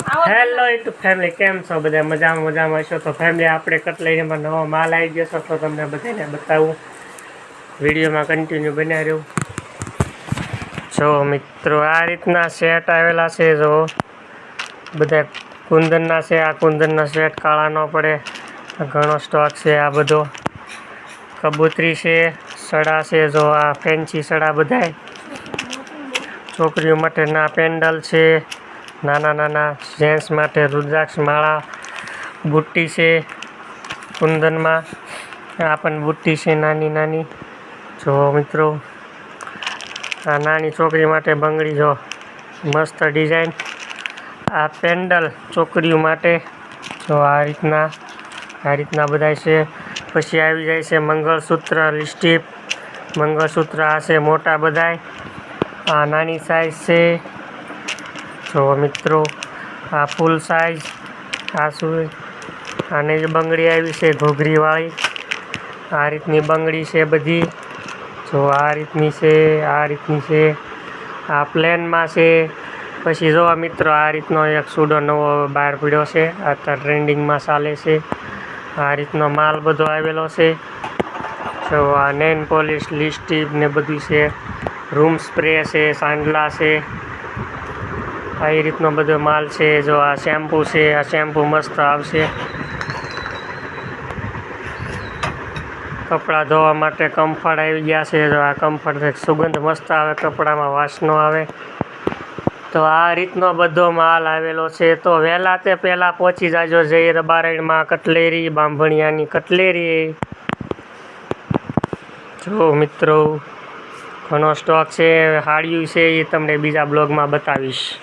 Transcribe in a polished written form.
Hello YouTube family, કેમ છો બધા? મજામાં છો તો ફેમિલી, આપણે કટલેરીમાં નવો માલ આવી ગયો છે તો તમને બધાને બતાવું. વિડીયોમાં કન્ટિન્યુ બન્યા રહ્યું. જો મિત્રો, આ રીતના સેટ આવેલા છે. જો બધા કુંદનના છે. આ કુંદનના સેટ કાળા ન પડે, ઘણો સ્ટોક છે. આ બધો કબૂતરી છે, સડા છે. જો આ ફેન્સી સડા બધાય છોકરીઓ માટેના પેન્ડલ છે. નાના જેન્ટ્સ માટે રુદ્રાક્ષ માળા, બુટ્ટી છે કુંદનમાં. આ પણ બુટ્ટી છે નાની. જો મિત્રો, આ નાની છોકરી માટે બંગડી. જો મસ્ત ડિઝાઇન. આ પેન્ડલ છોકરીઓ માટે. જો આ રીતના બધા છે. પછી આવી જાય છે મંગળસૂત્ર, લિપસ્ટિક, મંગળસૂત્ર. આ છે મોટા બધાય. આ નાની સાઈઝ છે. જો મિત્રો, આ ફૂલ સાઈઝ. આ શું, આની બંગડી આવી છે ઘૂઘરીવાળી. આ રીતની બંગડી છે બધી. જો આ રીતની છે. આ પ્લેનમાં છે. પછી જો મિત્રો, આ રીતનો એક સૂડો નવો બહાર પડ્યો છે, અત્યારે ટ્રેન્ડિંગમાં ચાલે છે. આ રીતનો માલ બધો આવેલો છે. જો આ નેલ પોલિશ, લિપસ્ટિક ને બધું છે. રૂમ સ્પ્રે છે, સાંડલા છે. આ રીતનો બધો માલ છે. જો આ શેમ્પૂ છે. આ શેમ્પૂ મસ્ત આવશે. કપડાં ધોવા માટે કમ્ફર્ટ આવી ગયા છે. જો આ કમ્ફર્ટ સુગંધ મસ્ત આવે, કપડામાં વાસ ન આવે. તો આ રીતનો બધો માલ આવેલો છે. તો વહેલા તે પહેલાં પહોંચી જાજો જય રબારણમાં કટલેરી, બાંભણિયાની કટલેરી. જો મિત્રો, ઘણો સ્ટોક છે. હાડિયું છે, એ તમને બીજા બ્લોગમાં બતાવીશ.